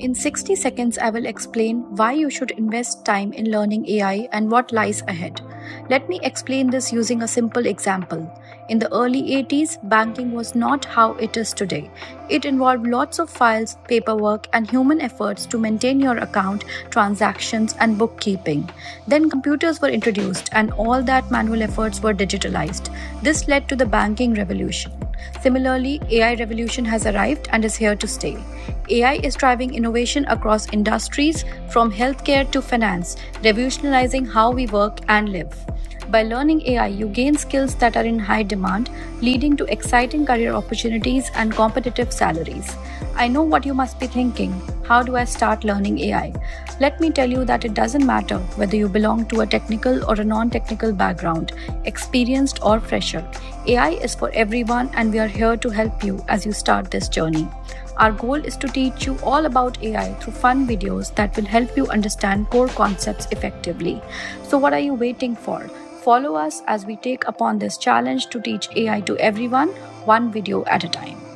In 60 seconds, I will explain why you should invest time in learning AI and what lies ahead. Let me explain this using a simple example. In the early 80s, banking was not how it is today. It involved lots of files, paperwork, and human efforts to maintain your account, transactions, and bookkeeping. Then computers were introduced, and all that manual efforts were digitalized. This led to the banking revolution. Similarly, AI revolution has arrived and is here to stay. AI is driving innovation across industries from healthcare to finance, revolutionizing how we work and live. By learning AI, you gain skills that are in high demand, leading to exciting career opportunities and competitive salaries. I know what you must be thinking. How do I start learning AI? Let me tell you that it doesn't matter whether you belong to a technical or a non-technical background, experienced or fresher. AI is for everyone, and we are here to help you as you start this journey. Our goal is to teach you all about AI through fun videos that will help you understand core concepts effectively. So what are you waiting for? Follow us as we take upon this challenge to teach AI to everyone, one video at a time.